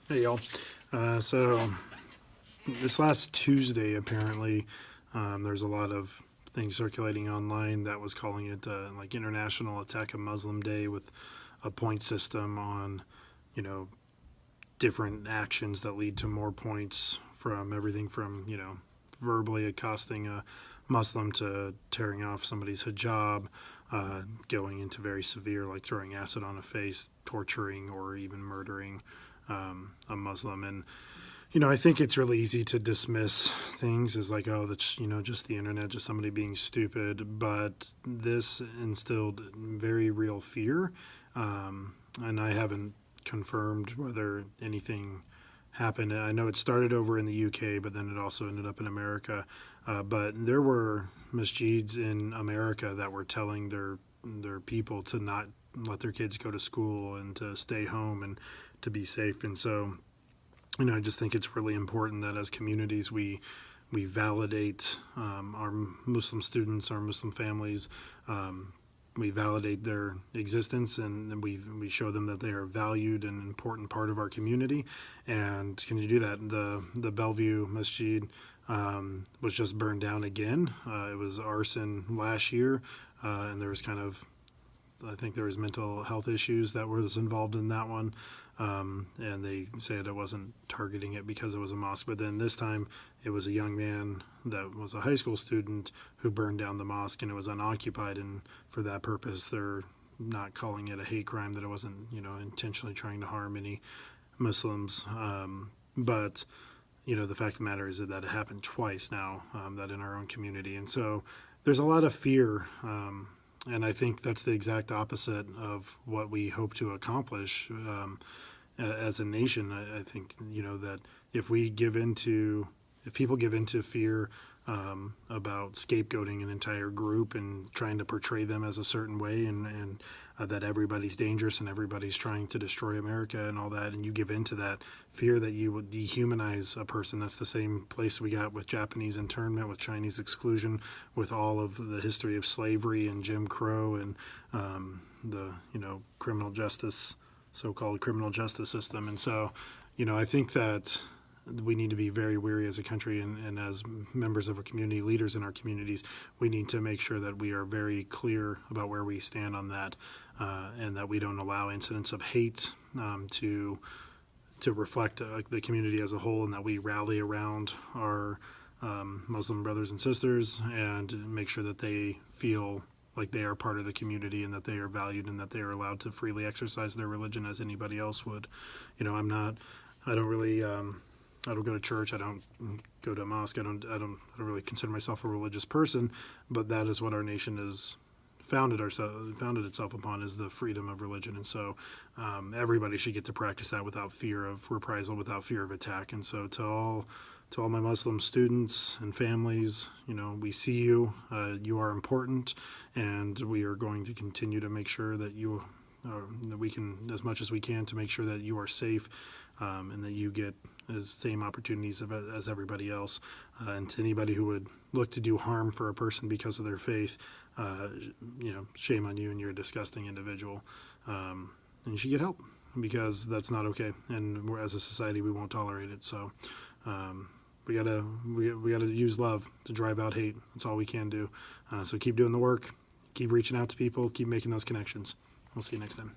Hey y'all. So this last Tuesday, apparently, there's a lot of things circulating online that was calling it like International Attack a Muslim Day with a point system on, you know, different actions that lead to more points from everything from, verbally accosting a Muslim to tearing off somebody's hijab, going into very severe, like throwing acid on a face, torturing, or even murdering a Muslim. And I think it's really easy to dismiss things as like, oh, that's, just the internet, just somebody being stupid. But this instilled very real fear. And I haven't confirmed whether anything happened. I know it started over in the UK, but then it also ended up in America. But there were masjids in America that were telling their people to not let their kids go to school and to stay home and to be safe. And so, I just think it's really important that as communities we validate our Muslim students, our Muslim families. We validate their existence, and we show them that they are valued and an important part of our community. And can you do that? The Bellevue Masjid was just burned down again. It was arson last year, and there was I think there was mental health issues that was involved in that one. And they said it wasn't targeting it because it was a mosque. But then this time it was a young man that was a high school student who burned down the mosque, and it was unoccupied. And for that purpose, they're not calling it a hate crime, that it wasn't, intentionally trying to harm any Muslims. But the fact of the matter is that it happened twice now, that in our own community. And so there's a lot of fear. And I think that's the exact opposite of what we hope to accomplish as a nation. I think that if people give into fear about scapegoating an entire group and trying to portray them as a certain way, and that everybody's dangerous and everybody's trying to destroy America and all that, and you give into that fear, that you would dehumanize a person. That's the same place we got with Japanese internment, with Chinese exclusion, with all of the history of slavery and Jim Crow and the criminal justice, so-called criminal justice system. And so, I think that we need to be very wary as a country, and as members of our community, leaders in our communities, we need to make sure that we are very clear about where we stand on that, and that we don't allow incidents of hate to reflect the community as a whole, and that we rally around our Muslim brothers and sisters and make sure that they feel like they are part of the community and that they are valued and that they are allowed to freely exercise their religion as anybody else would. I don't really I don't go to church. I don't go to a mosque. I don't really consider myself a religious person, but that is what our nation is founded itself upon, is the freedom of religion. And so everybody should get to practice that without fear of reprisal, without fear of attack. And so to all my Muslim students and families, we see you. You are important, and we are going to continue to make sure that that we can, as much as we can, to make sure that you are safe, and that you get as same opportunities as everybody else. And to anybody who would look to do harm for a person because of their faith, shame on you, and you're a disgusting individual. And you should get help, because that's not okay. And as a society, we won't tolerate it. So we gotta use love to drive out hate. That's all we can do. So keep doing the work, keep reaching out to people, keep making those connections. We'll see you next time.